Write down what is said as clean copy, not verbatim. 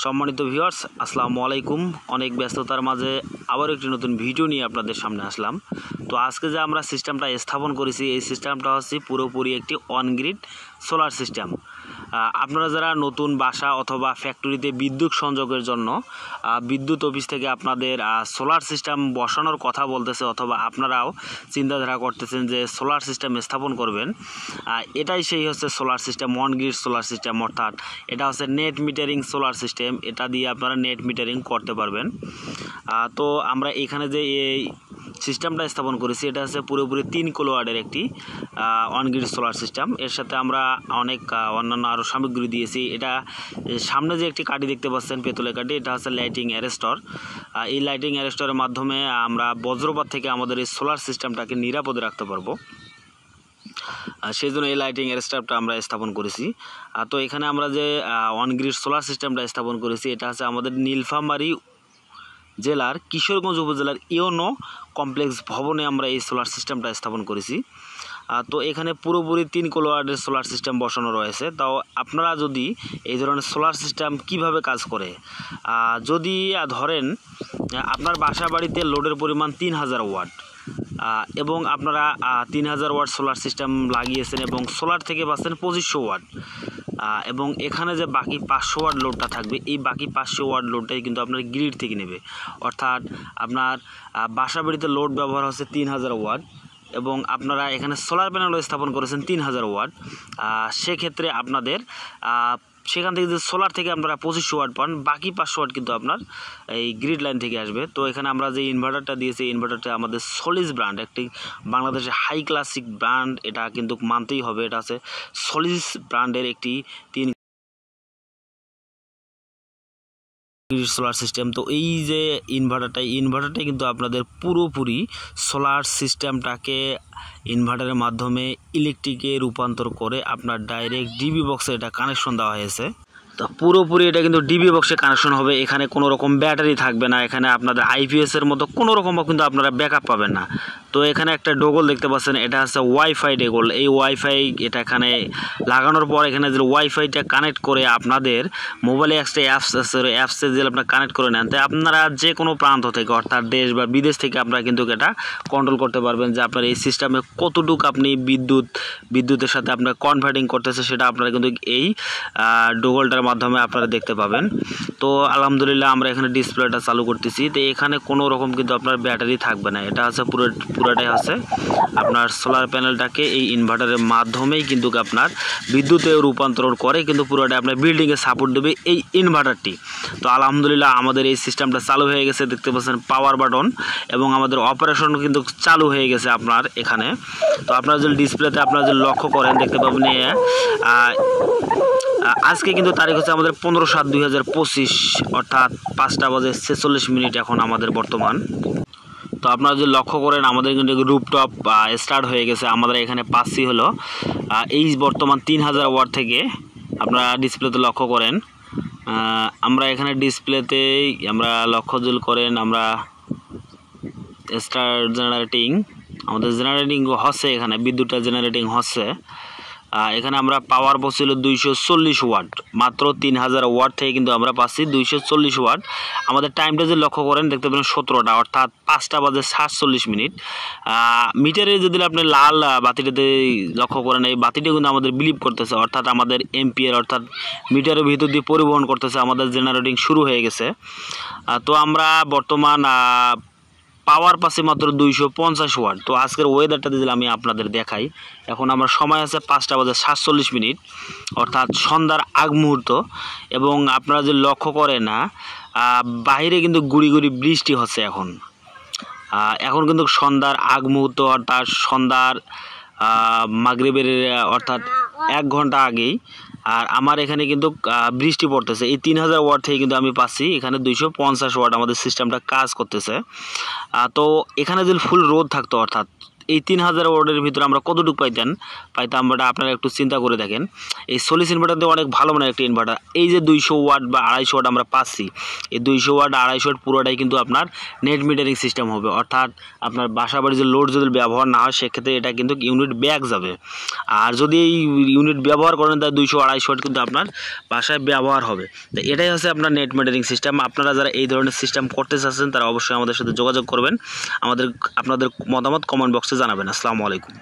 সম্মানিত ভিউয়ার্স, আসসালামু আলাইকুম। অনেক ব্যস্ততার মাঝে আবার একটি নতুন ভিডিও নিয়ে আপনাদের সামনে আসলাম। তো আজকে যে আমরা সিস্টেমটা স্থাপন করেছি, এই সিস্টেমটা হচ্ছে পুরোপুরি একটি অন গ্রিড সোলার সিস্টেম। আপনারা যারা নতুন বাসা অথবা ফ্যাক্টরিতে বিদ্যুৎ সংযোগের জন্য বিদ্যুৎ অফিস থেকে আপনাদের সোলার সিস্টেম বসানোর কথা বলতেছে, অথবা আপনারাও চিন্তাধারা করতেছেন যে সোলার সিস্টেম স্থাপন করবেন, এটাই সেই হচ্ছে solar system, on grid solar system. অর্থাৎ এটা হচ্ছে নেট মিটারিং সোলার সিস্টেম। এটা দিয়ে আপনারা নেট মিটারিং করতে পারবেন। তো আমরা এখানে যে এই সিস্টেমটা স্থাপন করেছি, এটা হচ্ছে পুরোপুরি 3 কিলোওয়াটের একটি অন গ্রিড সোলার সিস্টেম। এর সাথে আমরা অনেক অন্যান্য আরও সামগ্রী দিয়েছি। এটা সামনে যে একটি কাঠি দেখতে পাচ্ছেন, পেতলের কাঠি, এটা হচ্ছে লাইটিং অ্যারেস্টর। এই লাইটিং অ্যারেস্টরের মাধ্যমে আমরা বজ্রপাত থেকে আমাদের এই সোলার সিস্টেমটাকে নিরাপদে রাখতে পারবো। সেই জন্য এই লাইটিং অ্যারেস্টরটা আমরা স্থাপন করেছি। তো এখানে আমরা যে অন গ্রিড সোলার সিস্টেমটা স্থাপন করেছি, এটা হচ্ছে আমাদের নীলফামারী জেলার কিশোরগঞ্জ উপজেলার ইওনো কমপ্লেক্স ভবনে আমরা এই সোলার সিস্টেমটা স্থাপন করেছি। তো এখানে পুরোপুরি 3 কিলোওয়াটের সোলার সিস্টেম বসানো রয়েছে। তাও আপনারা যদি এই ধরনের সোলার সিস্টেম কিভাবে কাজ করে, যদি ধরেন আপনার বাসা বাড়িতে লোডের পরিমাণ 3000 ওয়াট এবং আপনারা 3000 ওয়াট সোলার সিস্টেম লাগিয়েছেন এবং সোলার থেকে পাচ্ছেন 2500 ওয়াট, এবং এখানে যে বাকি 500 ওয়াট লোডটা থাকবে, এই বাকি 500 ওয়াট লোডটাই কিন্তু আপনার গ্রিড থেকে নেবে। অর্থাৎ আপনার বাসা বাড়িতে লোড ব্যবহার হচ্ছে 3000 ওয়াট এবং আপনারা এখানে সোলার প্যানেলও স্থাপন করেছেন 3000 ওয়াট। সেক্ষেত্রে আপনাদের সেখান থেকে যে সোলার থেকে আপনারা 2500 ওয়াট পান, বাকি 500 ওয়াট কিন্তু আপনার এই গ্রিড লাইন থেকে আসবে। তো এখানে আমরা যে ইনভার্টারটা দিয়েছি, ইনভার্টারটা আমাদের সলিস ব্র্যান্ড, একটি বাংলাদেশের হাই ক্লাসিক ব্র্যান্ড, এটা কিন্তু মানতেই হবে। এটা আছে সলিস ব্র্যান্ডের একটি 3 সোলার সিস্টেম। তো এই যে ইনভার্টারটাই কিন্তু আপনাদের পুরোপুরি সোলার সিস্টেমটাকে ইনভার্টারের মাধ্যমে ইলেকট্রিকে রূপান্তর করে আপনার ডাইরেক্ট ডিবি বক্সে এটা কানেকশন দেওয়া হয়েছে। তো পুরোপুরি এটা কিন্তু ডিবি বক্সে কানেকশন হবে। এখানে কোনো রকম ব্যাটারি থাকবে না। এখানে আপনাদের আইপিএসের মতো কোনো রকমও কিন্তু আপনারা ব্যাকআপ পাবেন না। তো এখানে একটা ডোগল দেখতে পাচ্ছেন, এটা হচ্ছে ওয়াইফাই ডোগল। এই ওয়াইফাই এটা এখানে লাগানোর পর এখানে যে ওয়াইফাইটা কানেক্ট করে আপনাদের মোবাইলে একটা অ্যাপস আছে, অ্যাপসে যদি আপনারা কানেক্ট করে নেন, তাই আপনারা যে কোনো প্রান্ত থেকে অর্থাৎ দেশ বা বিদেশ থেকে আপনারা কিন্তু এটা কন্ট্রোল করতে পারবেন যে আপনার এই সিস্টেমে কতটুকু আপনি বিদ্যুতের সাথে আপনার কনভার্টিং করতেছে, সেটা আপনারা কিন্তু এই ডোগলটার মাধ্যমে আপনারা দেখতে পাবেন। তো আলহামদুলিল্লাহ আমরা এখানে ডিসপ্লেটা চালু করতেছি। তো এখানে কোনো রকম কিন্তু আপনার ব্যাটারি থাকবে না। এটা হচ্ছে পুরোটাই আছে আপনার সোলার প্যানেলটাকে এই ইনভার্টারের মাধ্যমেই কিন্তু আপনার বিদ্যুতে রূপান্তরণ করে, কিন্তু পুরোটাই আপনার বিল্ডিংয়ে সাপোর্ট দেবে এই ইনভার্টারটি। তো আলহামদুলিল্লাহ আমাদের এই সিস্টেমটা চালু হয়ে গেছে, দেখতে পাচ্ছেন পাওয়ার বাটন, এবং আমাদের অপারেশন কিন্তু চালু হয়ে গেছে আপনার এখানে। তো আপনারা যদি ডিসপ্লেতে আপনারা যদি লক্ষ্য করেন, দেখতে পাবেন আজকে কিন্তু তারিখ হচ্ছে আমাদের 15/7/2025, অর্থাৎ 5:46 এখন আমাদের বর্তমান। তো আপনারা যদি লক্ষ্য করেন আমাদের কিন্তু রুপটপ স্টার্ট হয়ে গেছে। আমাদের এখানে পাচ্ছি হলো এই বর্তমান 3000 ওয়াট থেকে। আপনারা ডিসপ্লেতে লক্ষ্য করেন, আমরা এখানে ডিসপ্লেতেই আমরা লক্ষ্য যদি করেন, আমরা স্টার্ট জেনারেটিং, আমাদের জেনারেটিং হচ্ছে, এখানে বিদ্যুৎটা জেনারেটিং হচ্ছে। এখানে আমরা পাওয়ার বসছিল 240 ওয়াট, মাত্র 3000 ওয়াট থেকে কিন্তু আমরা পাচ্ছি 240 ওয়াট। আমাদের টাইমটা যদি লক্ষ্য করেন, দেখতে পাবেন 17টা, অর্থাৎ 5:47। মিটারে যদি আপনি লাল বাতিটাতে লক্ষ্য করেন, এই বাতিটা কিন্তু আমাদের বিলিভ করতেছে, অর্থাৎ আমাদের এম্পিয়ার, অর্থাৎ মিটারের ভিতর দিয়ে পরিবহন করতেছে, আমাদের জেনারেটিং শুরু হয়ে গেছে। তো আমরা বর্তমান পাওয়ার পাশে মাত্র 250 ওয়াট। তো আজকের ওয়েদারটা যদি আমি আপনাদের দেখাই, এখন আমার সময় আছে 5:47, অর্থাৎ সন্ধ্যার আগ মুহূর্ত। এবং আপনারা যদি লক্ষ্য করেন না, বাইরে কিন্তু গুড়ি বৃষ্টি হচ্ছে এখন কিন্তু সন্ধ্যার আগ মুহূর্ত, অর্থাৎ সন্ধ্যার মাগরিবের অর্থাৎ 1 ঘন্টা আগেই। আর আমার এখানে কিন্তু বৃষ্টি পড়তেছে। এই 3000 ওয়াট থেকে কিন্তু আমি পাচ্ছি এখানে 250 ওয়াট আমাদের সিস্টেমটা কাজ করতেছে। তো এখানে যদি ফুল রোদ থাকতো, অর্থাৎ এই 3000 ওয়াটের ভিতরে আমরা কতটুকু পাইতাম বাট আপনারা একটু চিন্তা করে দেখেন। এই সোলিস ইনভার্টার দিয়ে অনেক ভালো মানের একটা ইনভার্টার। এই যে 200 ওয়াট বা 250 ওয়াট আমরা পাচ্ছি, এই 200 ওয়াট 250 ওয়াট পুরোটাই কিন্তু আপনার নেট মিটারিং সিস্টেম হবে, অর্থাৎ আপনার বাসা বাড়ির যে লোড যদি ব্যবহার না হয় সেক্ষেত্রে এটা কিন্তু ইউনিট ব্যাক যাবে। আর যদি এই ইউনিট ব্যবহার করেন তাহলে 200 250 ওয়াট কিন্তু আপনার বাসায় ব্যবহার হবে। তো এটাই হচ্ছে আপনার নেট মিটারিং সিস্টেম। আপনারা যারা এই ধরনের সিস্টেম করতে চাচ্ছেন তারা অবশ্যই আমাদের সাথে যোগাযোগ করবেন। আপনাদের মতামত কমেন্ট বক্সে জানাবেন। আসসালামু আলাইকুম।